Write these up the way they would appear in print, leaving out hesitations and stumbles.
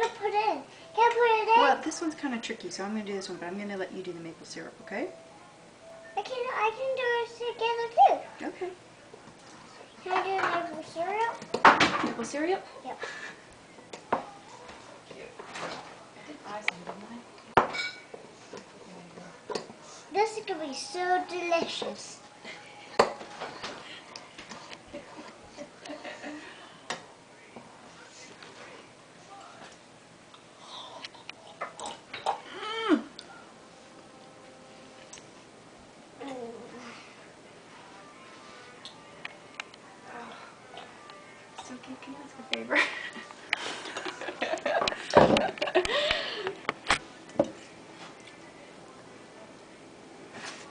to put it in? Can I put it in? Well, this one's kind of tricky, so I'm going to do this one, but I'm going to let you do the maple syrup, okay? I can do it together too. Okay. Can I do maple syrup? Maple syrup? Yep. This is going to be so delicious. Okay, can I ask a favor?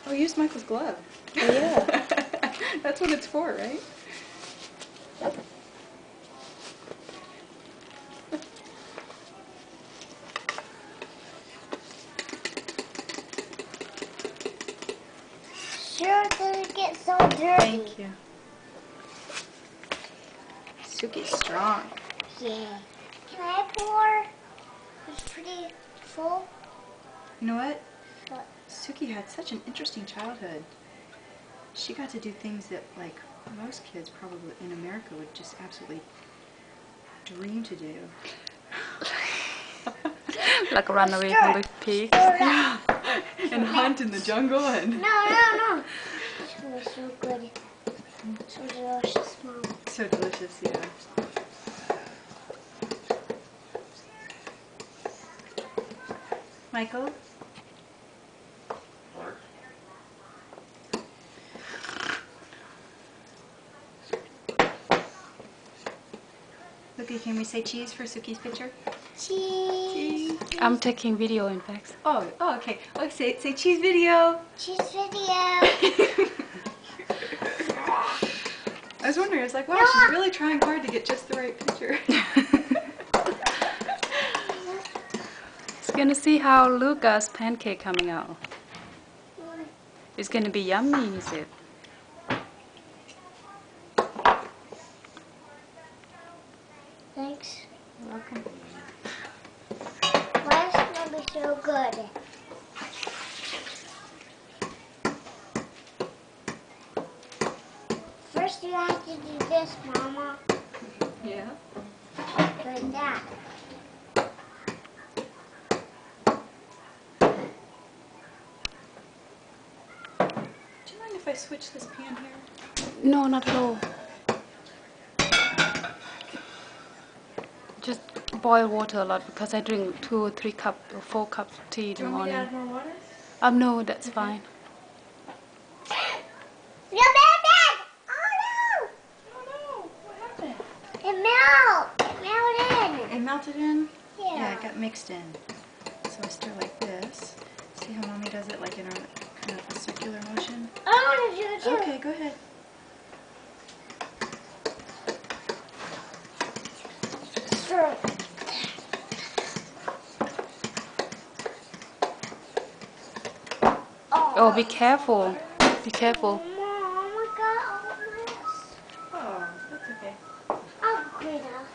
Oh, use Michael's glove. Oh, yeah. That's what it's for, right? Sure doesn't get so dirty. Thank you. Suki's strong. Yeah. Can I pour? It's pretty full. You know what? What? Suki had such an interesting childhood. She got to do things that, like, most kids probably in America would just absolutely dream to do. Like run away from the pigs. And hunt in the jungle and... No. It's going to be so good. So delicious, Mom. So delicious, yeah. Michael? Suki, can we say cheese for Suki's picture? Cheese. I'm taking video, in fact. Oh, okay. Oh, say cheese video. Cheese video. I was wondering, I was like, wow, No. she's really trying hard to get just the right picture. It's gonna see how Luca's pancake coming out. It's gonna be yummy, is it? Thanks. You're welcome. Why is it going to be so good? First you have to do this, Mama. Yeah. Like that. Do you mind if I switch this pan here? No, not at all. Just boil water a lot because I drink 2 or 3 cups or 4 cups of tea in the morning. more water? No, that's fine. No, bad! Oh Oh no, what happened? no! It melted. It melted in? Yeah. Yeah, it got mixed in. So I stir like this. See how Mommy does it, like in a kind of a circular motion? I want to do it too. Okay, go ahead. Sure. Oh, be careful. Be careful. Mom, I got all this. Oh, that's okay. I'll clean up.